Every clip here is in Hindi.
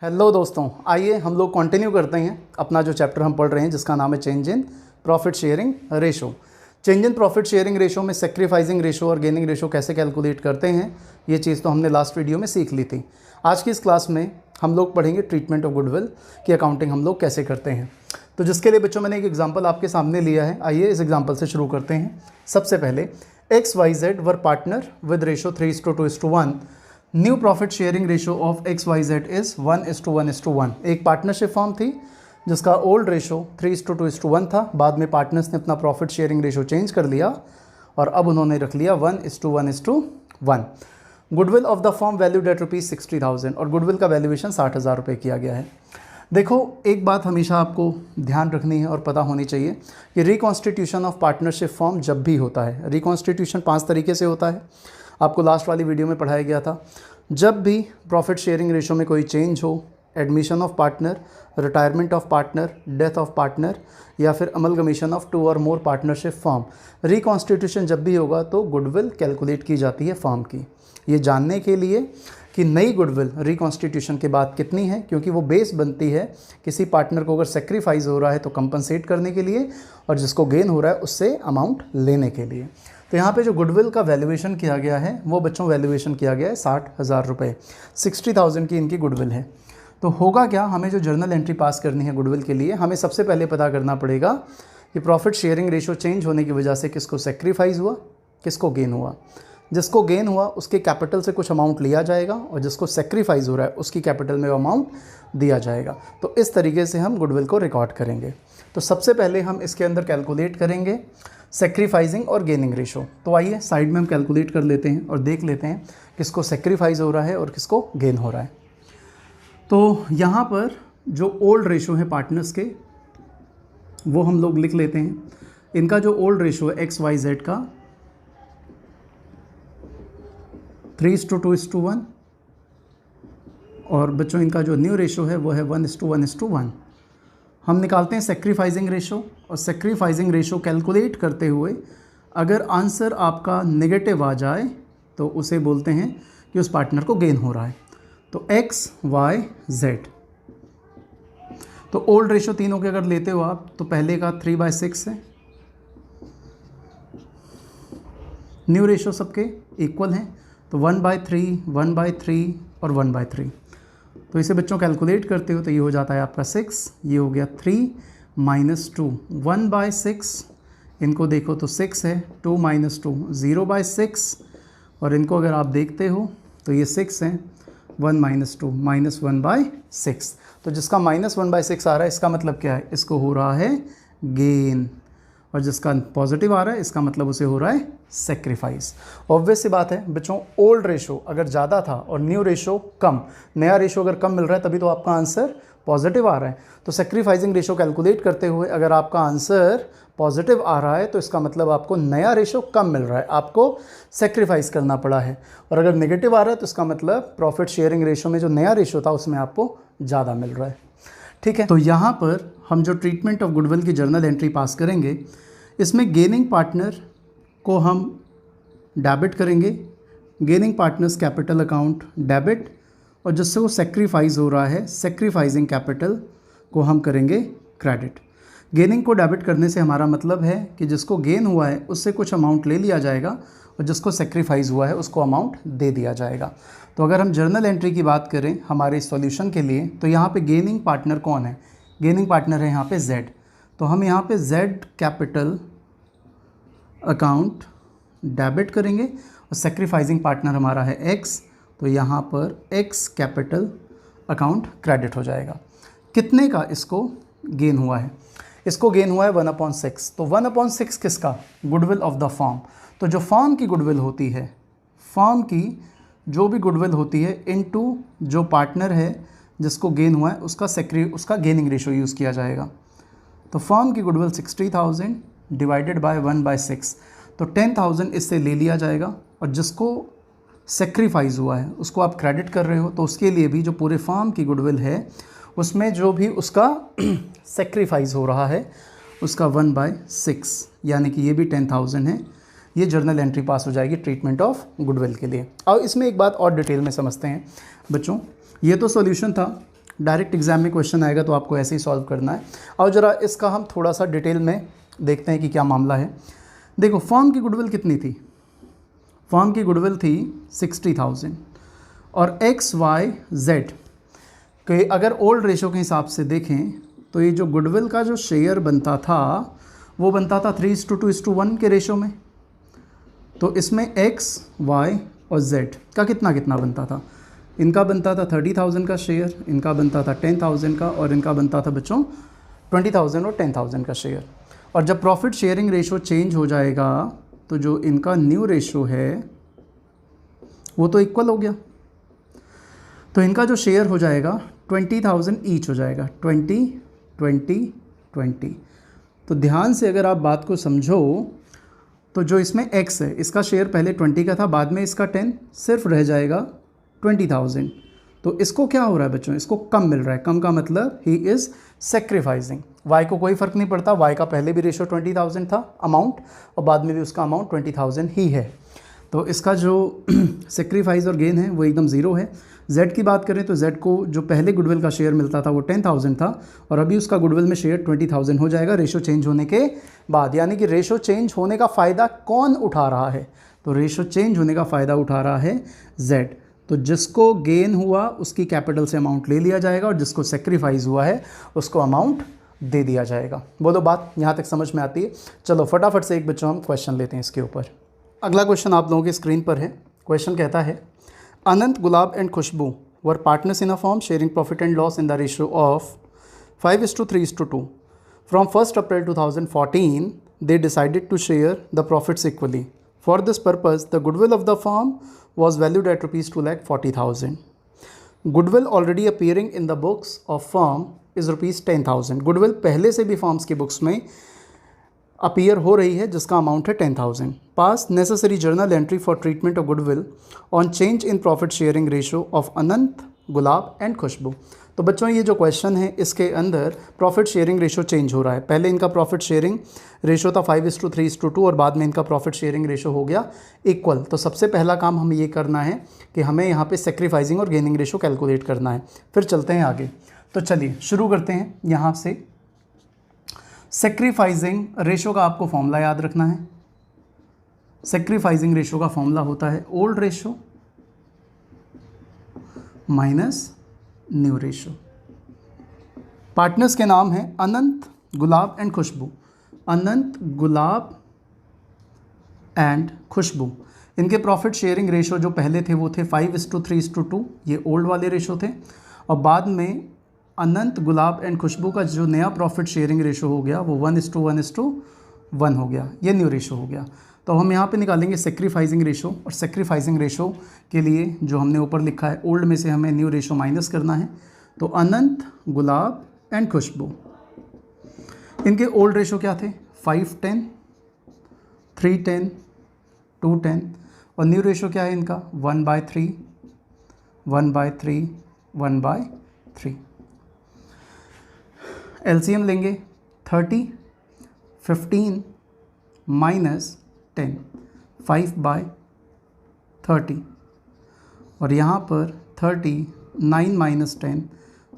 हेलो दोस्तों, आइए हम लोग कंटिन्यू करते हैं अपना जो चैप्टर हम पढ़ रहे हैं जिसका नाम है change in profit sharing ratio. Change in profit sharing ratio में सेक्रीफाइसिंग रेशो और गेनिंग रेशो कैसे कैलकुलेट करते हैं, ये चीज़ तो हमने लास्ट वीडियो में सीख ली थी। आज की इस क्लास में हम लोग पढ़ेंगे ट्रीटमेंट ऑफ गुडविल की अकाउंटिंग हम लोग कैसे करते हैं। तो जिसके लिए बच्चों मैंने एक एग्जाम्पल आपके सामने लिया है, आइए इस एग्जाम्पल से शुरू करते हैं। सबसे पहले XYZ were partner with ratio 3:2:1। New profit sharing ratio of XYZ is 1:1:1। एक पार्टनरशिप फॉर्म थी जिसका ओल्ड रेशो 3:2:1 था। बाद में पार्टनर्स ने अपना प्रॉफिट शेयरिंग रेशो चेंज कर लिया और अब उन्होंने रख लिया 1:1:1। Goodwill of the form valued at ₹60,000 और गुडविल का वैल्यूएशन 60,000 रुपये किया गया है। देखो, एक बात हमेशा आपको ध्यान रखनी है और पता होनी चाहिए कि रिकॉन्स्टिट्यूशन ऑफ पार्टनरशिप फॉर्म जब भी होता है, रिकॉन्स्टिट्यूशन 5 तरीके से होता है। आपको लास्ट वाली वीडियो में पढ़ाया गया था। जब भी प्रॉफिट शेयरिंग रेशो में कोई चेंज हो, admission of partner, retirement of partner, death of partner या फिर अमलगमेशन ऑफ 2 और मोर पार्टनरशिप फॉर्म, रिकॉन्स्टिट्यूशन जब भी होगा तो गुडविल कैलकुलेट की जाती है फॉर्म की। ये जानने के लिए कि नई गुडविल रिकॉन्स्टिट्यूशन के बाद कितनी है, क्योंकि वो बेस बनती है किसी पार्टनर को अगर सेक्रीफाइस हो रहा है तो कंपनसेट करने के लिए और जिसको गेन हो रहा है उससे अमाउंट लेने के लिए। तो यहाँ पे जो गुडविल का वैल्यूएशन किया गया है वो बच्चों वैल्यूएशन किया गया है 60,000 रुपये। 60,000 की इनकी गुडविल है। तो होगा क्या, हमें जो जर्नल एंट्री पास करनी है गुडविल के लिए, हमें सबसे पहले पता करना पड़ेगा कि प्रॉफिट शेयरिंग रेशो चेंज होने की वजह से किसको सेक्रीफाइस हुआ, किसको गेन हुआ। जिसको गेन हुआ उसके कैपिटल से कुछ अमाउंट लिया जाएगा और जिसको सेक्रीफाइस हो रहा है उसकी कैपिटल में वो अमाउंट दिया जाएगा। तो इस तरीके से हम गुडविल को रिकॉर्ड करेंगे। तो सबसे पहले हम इसके अंदर कैलकुलेट करेंगे सेक्रीफाइसिंग और गेनिंग रेशो। तो आइए साइड में हम कैलकुलेट कर लेते हैं और देख लेते हैं किसको सेक्रीफाइस हो रहा है और किसको गेन हो रहा है। तो यहाँ पर जो ओल्ड रेशो है पार्टनर्स के वो हम लोग लिख लेते हैं। इनका जो ओल्ड रेशो है XYZ का 3:2:1 और बच्चों इनका जो न्यू रेशो है वो है 1:1:1। हम निकालते हैं सेक्रीफाइसिंग रेशो और सेक्रीफाइसिंग रेशो कैलकुलेट करते हुए अगर आंसर आपका नेगेटिव आ जाए तो उसे बोलते हैं कि उस पार्टनर को गेन हो रहा है। तो XYZ, तो ओल्ड रेशो तीनों के अगर लेते हो आप तो पहले का 3/6 है। न्यू रेशो सबके इक्वल हैं तो 1/3, 1/3 और 1/3। तो इसे बच्चों कैलकुलेट करते हो तो ये हो जाता है आपका 6, ये हो गया 3 - 2 1/6। इनको देखो तो 6 है, 2 - 2 0/6 और इनको अगर आप देखते हो तो ये 6 है, 1 - 2 -1/6। तो जिसका -1/6 आ रहा है इसका मतलब क्या है, इसको हो रहा है गेन, और जिसका पॉजिटिव आ रहा है इसका मतलब उसे हो रहा है सेक्रीफाइस। ऑब्वियस सी बात है बच्चों, ओल्ड रेशो अगर ज़्यादा था और न्यू रेशो कम, नया रेशो अगर कम मिल रहा है तभी तो आपका आंसर पॉजिटिव आ रहा है। तो सेक्रीफाइसिंग रेशो कैलकुलेट करते हुए अगर आपका आंसर पॉजिटिव आ रहा है तो इसका मतलब आपको नया रेशो कम मिल रहा है, आपको सेक्रीफाइस करना पड़ा है। और अगर नेगेटिव आ रहा है तो इसका मतलब प्रॉफिट शेयरिंग रेशो में जो नया रेशो था उसमें आपको ज़्यादा मिल रहा है। ठीक है, तो यहाँ पर हम जो ट्रीटमेंट ऑफ गुडविल की जर्नल एंट्री पास करेंगे, इसमें गेनिंग पार्टनर को हम डेबिट करेंगे, gaining partners capital account debit, और जिससे वो सेक्रीफाइस हो रहा है सेक्रीफाइसिंग कैपिटल को हम करेंगे क्रेडिट। गेनिंग को डेबिट करने से हमारा मतलब है कि जिसको गेन हुआ है उससे कुछ अमाउंट ले लिया जाएगा और जिसको सेक्रीफाइस हुआ है उसको अमाउंट दे दिया जाएगा। तो अगर हम जर्नल एंट्री की बात करें हमारे सॉल्यूशन के लिए तो यहाँ पे गेनिंग पार्टनर कौन है, गेनिंग पार्टनर है यहाँ पे Z। तो हम यहाँ पे Z कैपिटल अकाउंट डेबिट करेंगे और सेक्रीफाइसिंग पार्टनर हमारा है X, तो यहाँ पर X कैपिटल अकाउंट क्रेडिट हो जाएगा। कितने का इसको गेन हुआ है, इसको गेन हुआ है 1/6। तो 1/6 किसका, गुडविल ऑफ द फॉर्म। तो जो फॉर्म की गुडविल होती है, फॉर्म की जो भी गुडविल होती है इनटू जो पार्टनर है जिसको गेन हुआ है उसका गेनिंग रेशो यूज़ किया जाएगा। तो फॉर्म की गुडविल 60,000 डिवाइडेड बाय 1/6, तो 10,000 इससे ले लिया जाएगा और जिसको सेक्रीफाइस हुआ है उसको आप क्रेडिट कर रहे हो तो उसके लिए भी जो पूरे फॉर्म की गुडविल है उसमें जो भी उसका सेक्रीफाइस हो रहा है उसका 1/6, यानी कि ये भी 10,000 है। ये जर्नल एंट्री पास हो जाएगी ट्रीटमेंट ऑफ गुडविल के लिए। और इसमें एक बात और डिटेल में समझते हैं बच्चों। ये तो सॉल्यूशन था डायरेक्ट एग्जाम में क्वेश्चन आएगा तो आपको ऐसे ही सॉल्व करना है। और ज़रा इसका हम थोड़ा सा डिटेल में देखते हैं कि क्या मामला है। देखो फर्म की गुडविल कितनी थी, फर्म की गुडविल थी 60,000 और एक्स वाई जेड के अगर ओल्ड रेशो के हिसाब से देखें तो ये जो गुडविल का जो शेयर बनता था वो बनता था 3:2:1 के रेशो में। तो इसमें एक्स वाई और जेड का कितना कितना बनता था, इनका बनता था 30,000 का शेयर, इनका बनता था 10,000 का, और इनका बनता था बच्चों 20,000 और 10,000 का शेयर। और जब प्रॉफिट शेयरिंग रेशो चेंज हो जाएगा तो जो इनका न्यू रेशो है वो तो इक्वल हो गया, तो इनका जो शेयर हो जाएगा 20,000 ईच हो जाएगा, 20 20 20। तो ध्यान से अगर आप बात को समझो तो जो इसमें x है इसका शेयर पहले 20 का था, बाद में इसका 10, सिर्फ रह जाएगा 20,000। तो इसको क्या हो रहा है बच्चों, इसको कम मिल रहा है। कम का मतलब ही इज़ सेक्रीफाइसिंग। y को कोई फ़र्क नहीं पड़ता, y का पहले भी रेशो 20,000 था अमाउंट, और बाद में भी उसका अमाउंट 20,000 ही है। तो इसका जो सेक्रीफाइस और गेन है वो एकदम ज़ीरो है। z की बात करें तो z को जो पहले गुडविल का शेयर मिलता था वो 10,000 था, और अभी उसका गुडविल में शेयर 20,000 हो जाएगा रेशो चेंज होने के बाद। यानी कि रेशो चेंज होने का फ़ायदा कौन उठा रहा है, तो रेशो चेंज होने का फ़ायदा उठा रहा है z। तो जिसको गेन हुआ उसकी कैपिटल से अमाउंट ले लिया जाएगा, और जिसको सेक्रीफाइस हुआ है उसको अमाउंट दे दिया जाएगा। बोलो बात यहाँ तक समझ में आती है? चलो फटाफट से एक बच्चों हम क्वेश्चन लेते हैं इसके ऊपर। अगला क्वेश्चन आप लोगों की स्क्रीन पर है। क्वेश्चन कहता है Anant, Gulab and Khushbu were partners in a firm sharing profit and loss in the ratio of 5:3:2। From 1 April 2014 they decided to share the profits equally. For this purpose, the goodwill of the firm was valued at rupees 2,40,000. Goodwill already appearing in the books of firm is rupees 10,000. Goodwill पहले से भी फर्म्स की बुक्स में अपीयर हो रही है जिसका अमाउंट है 10,000. Pass necessary journal entry for treatment of goodwill on change in profit sharing ratio of Anant, Gulab and Khushbu. तो बच्चों ये जो क्वेश्चन है इसके अंदर प्रॉफिट शेयरिंग रेशो चेंज हो रहा है. पहले इनका प्रॉफिट शेयरिंग रेशो था 5:3:2 और बाद में इनका प्रॉफिट शेयरिंग रेशो हो गया इक्वल. तो सबसे पहला काम हमें ये करना है कि हमें यहाँ पे सेक्रीफाइसिंग और गेनिंग रेशो कैलकुलेट करना है. फिर चलते हैं आगे. तो चलिए शुरू करते हैं यहाँ से. सेक्रीफाइसिंग रेशो का आपको फॉर्मूला याद रखना है. सेक्रीफाइसिंग रेशो का फॉर्मूला होता है old ratio minus new ratio. Partners के नाम हैं अनंत, Gulab and Khushboo. Anant, Gulab and खुशबू. इनके प्रॉफिट शेयरिंग रेशो जो पहले थे वो थे 5:3:2. ये ओल्ड वाले रेशो थे. और बाद में अनंत, गुलाब एंड खुशबू का जो नया प्रॉफिट शेयरिंग रेशो हो गया वो 1:1:1 हो गया. ये न्यू रेशो हो गया. तो हम यहाँ पे निकालेंगे सेक्रीफाइसिंग रेशो. और सेक्रीफाइसिंग रेशो के लिए जो हमने ऊपर लिखा है ओल्ड में से हमें न्यू रेशो माइनस करना है. तो अनंत, गुलाब एंड खुशबू, इनके ओल्ड रेशो क्या थे? 5:10, 3:10, 2:10. और न्यू रेशो क्या है इनका? 1/3, 1/3, 1/3. एलसीएम लेंगे 30, 15 माइनस 10, 5/30. और यहाँ पर 30, 9 माइनस 10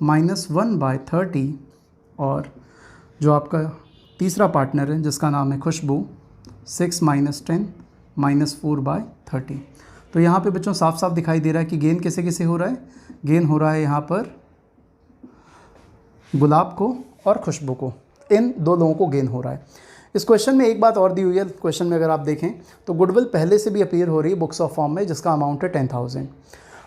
माइनस 1/30. और जो आपका तीसरा पार्टनर है जिसका नाम है खुशबू, 6 माइनस 10 माइनस 4/30. तो यहाँ पे बच्चों साफ साफ दिखाई दे रहा है कि गेन किसे किसे हो रहा है. गेन हो रहा है यहाँ पर गुलाब को और खुशबू को. इन दो लोगों को गेन हो रहा है. इस क्वेश्चन में एक बात और दी हुई है. क्वेश्चन में अगर आप देखें तो गुडविल पहले से भी अपीयर हो रही है बुक्स ऑफ फॉर्म में जिसका अमाउंट है 10,000.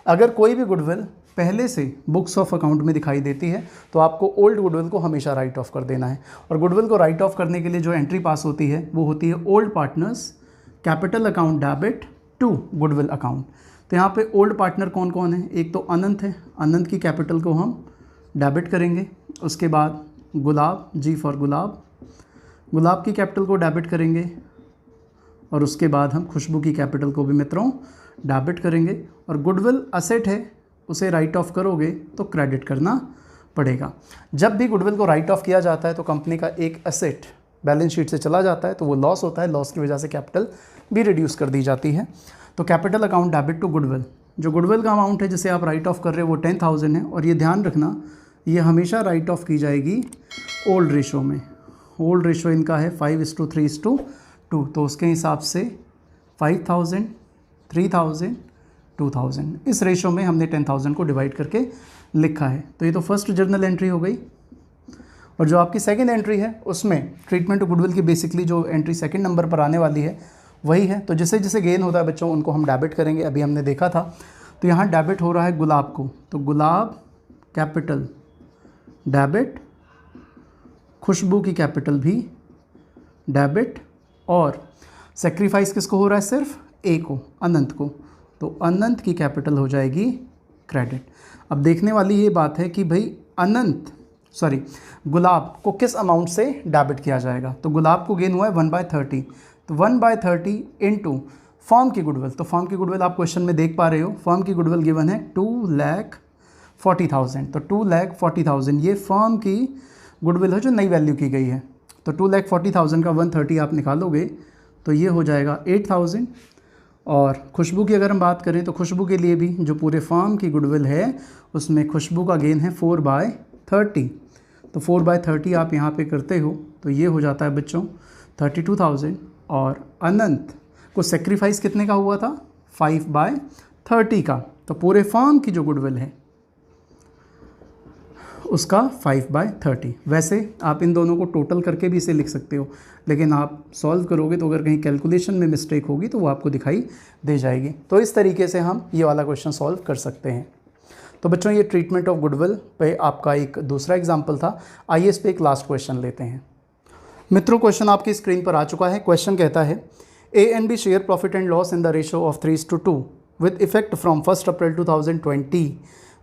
अगर कोई भी गुडविल पहले से बुक्स ऑफ अकाउंट में दिखाई देती है तो आपको ओल्ड गुडविल को हमेशा राइट ऑफ कर देना है. और गुडविल को राइट ऑफ करने के लिए जो एंट्री पास होती है वो होती है old partners capital account debit to goodwill account. तो यहाँ पे ओल्ड पार्टनर कौन कौन है? एक तो अनंत है. अनंत की कैपिटल को हम डेबिट करेंगे. उसके बाद गुलाब, जी फॉर गुलाब, गुलाब की कैपिटल को डेबिट करेंगे. और उसके बाद हम खुशबू की कैपिटल को भी मित्रों डेबिट करेंगे. और गुडविल असेट है, उसे राइट ऑफ करोगे तो क्रेडिट करना पड़ेगा. जब भी गुडविल को राइट ऑफ किया जाता है तो कंपनी का एक असेट बैलेंस शीट से चला जाता है तो वो लॉस होता है. लॉस की वजह से कैपिटल भी रिड्यूस कर दी जाती है. तो capital account debit to goodwill, जो गुडविल का अमाउंट है जिसे आप राइट ऑफ कर रहे हो वो 10,000 है. और ये ध्यान रखना ये हमेशा राइट ऑफ की जाएगी ओल्ड रेशो में। ओल्ड रेशो इनका है 5:3:2, तो उसके हिसाब से 5000, 3000, 2000, इस रेशो में हमने 10,000 को डिवाइड करके लिखा है। तो ये तो फर्स्ट जर्नल एंट्री हो गई। और जो आपकी सेकंड एंट्री है उसमें ट्रीटमेंट ऑफ गुडविल की बेसिकली जो एंट्री सेकंड नंबर पर आने वाली है वही है। तो जैसे जैसे गेन होता है बच्चों उनको हम डेबिट करेंगे, अभी हमने देखा था। तो यहाँ डेबिट हो रहा है गुलाब को, तो गुलाब कैपिटल डेबिट, खुशबू की कैपिटल भी डेबिट, और सेक्रीफाइस किसको हो रहा है? सिर्फ ए को, अनंत को, तो अनंत की कैपिटल हो जाएगी क्रेडिट। अब देखने वाली ये बात है कि भाई गुलाब को किस अमाउंट से डेबिट किया जाएगा। तो गुलाब को गेन हुआ है 1/30, तो 1/30 इंटू फर्म की गुडविल। तो फर्म की गुडविल आप क्वेश्चन में देख पा रहे हो, फर्म की गुडविल गिवन है 2,40,000, तो 2,40,000 ये फर्म की गुडविल है जो नई वैल्यू की गई है। तो 2,40,000 का 130 आप निकालोगे तो ये हो जाएगा 8,000। और खुशबू की अगर हम बात करें तो खुशबू के लिए भी जो पूरे फर्म की गुडविल है उसमें खुशबू का गेन है 4/30, तो 4/30 आप यहाँ पे करते हो तो ये हो जाता है बच्चों 32,000। और अनंत को सेक्रीफाइस कितने का हुआ था? 5/30 का। तो पूरे फर्म की जो गुडविल है उसका 5/30। वैसे आप इन दोनों को टोटल करके भी इसे लिख सकते हो, लेकिन आप सॉल्व करोगे तो अगर कहीं कैलकुलेशन में मिस्टेक होगी तो वो आपको दिखाई दे जाएगी। तो इस तरीके से हम ये वाला क्वेश्चन सॉल्व कर सकते हैं। तो बच्चों ये ट्रीटमेंट ऑफ गुडविल पे आपका एक दूसरा एग्जाम्पल था। आइए इस पे एक लास्ट क्वेश्चन लेते हैं। मित्रों क्वेश्चन आपकी स्क्रीन पर आ चुका है। क्वेश्चन कहता है A and B share profit and loss in the ratio of 3:2 with effect from 1 April 2020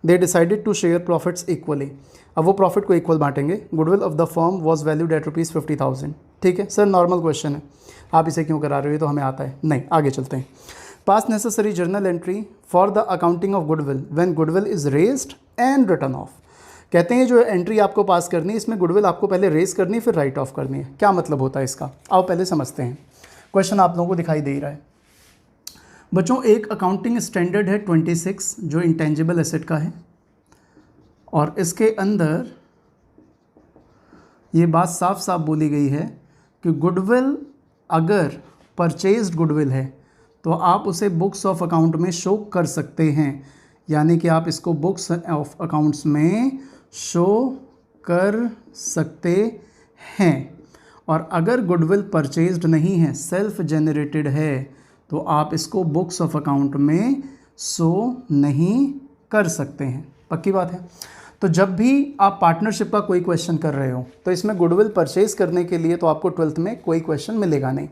they decided to share profits equally. अब वो प्रॉफिट को इक्वल बांटेंगे। Goodwill of the firm was valued at ₹50,000। ठीक है सर, नॉर्मल क्वेश्चन है, आप इसे क्यों करा रहे हो? ये तो हमें आता है। नहीं, आगे चलते हैं। पास necessary journal entry for the accounting of goodwill when goodwill is raised and return of. कहते हैं जो एंट्री आपको पास करनी है इसमें गुडविल आपको पहले रेज करनी है फिर राइट ऑफ करनी है। क्या मतलब होता है इसका? आओ पहले समझते हैं। क्वेश्चन आप लोगों को दिखाई दे रहा है बच्चों। एक अकाउंटिंग स्टैंडर्ड है 26 जो इंटेंजिबल एसेट का है, और इसके अंदर ये बात साफ साफ बोली गई है कि गुडविल अगर परचेज्ड गुडविल है तो आप उसे बुक्स ऑफ अकाउंट में शो कर सकते हैं, यानी कि आप इसको बुक्स ऑफ अकाउंट्स में शो कर सकते हैं। और अगर गुडविल परचेज्ड नहीं है, सेल्फ जनरेटेड है, तो आप इसको बुक्स ऑफ अकाउंट में शो नहीं कर सकते हैं। पक्की बात है। तो जब भी आप पार्टनरशिप का कोई क्वेश्चन कर रहे हो तो इसमें गुडविल परचेज करने के लिए तो आपको 12th में कोई क्वेश्चन मिलेगा नहीं।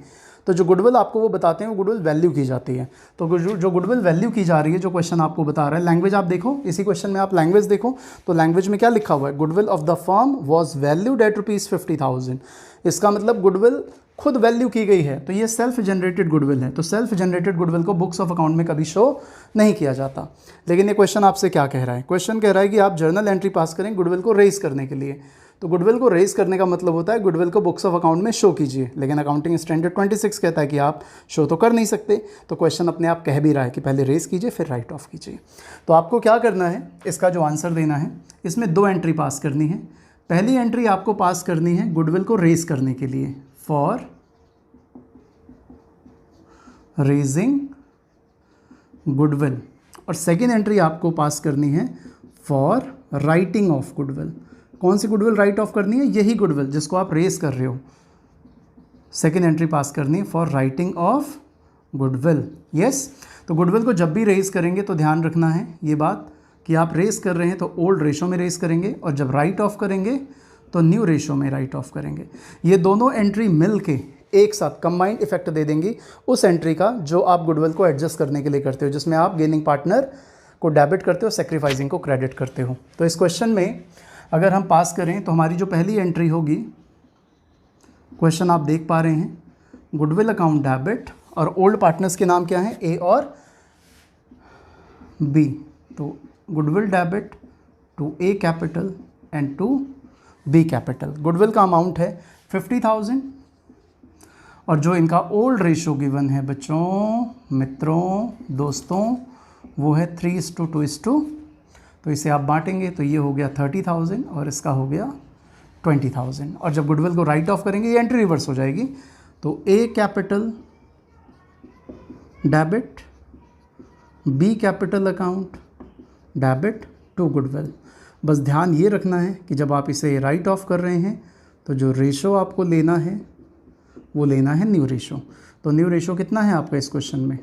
तो जो गुडविल आपको वो बताते हैं वो गुडविल वैल्यू की जाती है। तो जो गुडविल वैल्यू की जा रही है, जो क्वेश्चन आपको बता रहा है, लैंग्वेज आप देखो, इसी क्वेश्चन में आप लैंग्वेज देखो तो लैंग्वेज में क्या लिखा हुआ है? Goodwill of the firm was valued at ₹50,000। इसका मतलब गुडविल खुद वैल्यू की गई है, तो ये सेल्फ जनरेटेड गुडविल है। तो सेल्फ जनरेटेड गुडविल को बुक्स ऑफ अकाउंट में कभी शो नहीं किया जाता। लेकिन ये क्वेश्चन आपसे क्या कह रहा है? क्वेश्चन कह रहा है कि आप जर्नल एंट्री पास करें गुडविल को रेज करने के लिए। तो गुडविल को रेज करने का मतलब होता है गुडविल को बुक्स ऑफ अकाउंट में शो कीजिए, लेकिन अकाउंटिंग स्टैंडर्ड 26 कहता है कि आप शो तो कर नहीं सकते। तो क्वेश्चन अपने आप कह भी रहा है कि पहले रेज कीजिए फिर राइट ऑफ कीजिए। तो आपको क्या करना है, इसका जो आंसर देना है, इसमें 2 एंट्री पास करनी है। पहली एंट्री आपको पास करनी है गुडविल को रेज करने के लिए, फॉर रेजिंग गुडविल, और सेकेंड एंट्री आपको पास करनी है फॉर राइटिंग ऑफ गुडविल। कौन सी गुडविल राइट ऑफ करनी है? यही गुडविल जिसको आप रेज कर रहे हो। सेकेंड एंट्री पास करनी है for writing of goodwill. Yes, तो गुडविल को जब भी रेज करेंगे तो ध्यान रखना है ये बात कि आप रेज कर रहे हैं तो ओल्ड रेशो में रेज करेंगे, और जब राइट ऑफ करेंगे तो न्यू रेशो में राइट ऑफ करेंगे। ये दोनों एंट्री मिल के एक साथ कंबाइंड इफेक्ट दे देंगी उस एंट्री का जो आप गुडविल को एडजस्ट करने के लिए करते हो, जिसमें आप गेनिंग पार्टनर को डेबिट करते हो, सेक्रीफाइसिंग को क्रेडिट करते हो। तो इस क्वेश्चन में अगर हम पास करें तो हमारी जो पहली एंट्री होगी, क्वेश्चन आप देख पा रहे हैं, गुडविल अकाउंट डेबिट, और ओल्ड पार्टनर्स के नाम क्या हैं? ए और बी। तो goodwill debit to A capital and to B capital. Goodwill का अमाउंट है 50,000, और जो इनका ओल्ड रेशो गिवन है बच्चों, मित्रों, दोस्तों, वो है 3:2:3। तो इसे आप बांटेंगे तो ये हो गया 30,000 और इसका हो गया 20,000। और जब गुडविल को राइट ऑफ करेंगे ये एंट्री रिवर्स हो जाएगी। तो A capital debit, B capital account debit to goodwill. बस ध्यान ये रखना है कि जब आप इसे राइट ऑफ कर रहे हैं तो जो रेशो आपको लेना है वो लेना है न्यू रेशो। तो न्यू रेशो कितना है आपका इस क्वेश्चन में?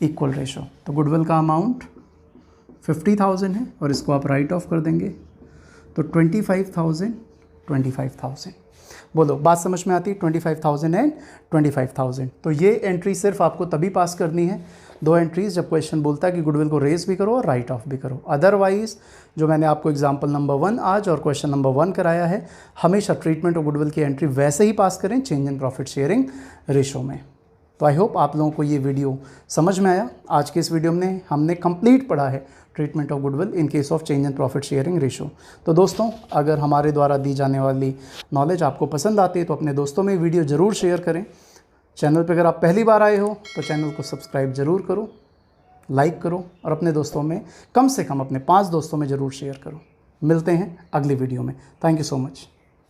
Equal ratio. तो गुडविल का अमाउंट 50,000 है और इसको आप राइट ऑफ कर देंगे तो 25,000 25,000। बोलो बात समझ में आती है? 25,000 एंड 25,000। तो ये एंट्री सिर्फ आपको तभी पास करनी है, 2 एंट्रीज, जब क्वेश्चन बोलता है कि गुडविल को रेज भी करो और राइट ऑफ भी करो। अदरवाइज जो मैंने आपको एग्जांपल नंबर 1 आज और क्वेश्चन नंबर 1 कराया है, हमेशा ट्रीटमेंट ऑफ गुडविल की एंट्री वैसे ही पास करें change in profit sharing ratio में। तो आई होप आप लोगों को ये वीडियो समझ में आया। आज के इस वीडियो में हमने कंप्लीट पढ़ा है treatment of goodwill in case of change in profit sharing ratio. तो दोस्तों, अगर हमारे द्वारा दी जाने वाली नॉलेज आपको पसंद आती है तो अपने दोस्तों में वीडियो ज़रूर शेयर करें। चैनल पर अगर आप पहली बार आए हो तो चैनल को सब्सक्राइब ज़रूर करो, लाइक करो और अपने दोस्तों में कम से कम अपने 5 दोस्तों में ज़रूर शेयर करो। मिलते हैं अगली वीडियो में। Thank you so much.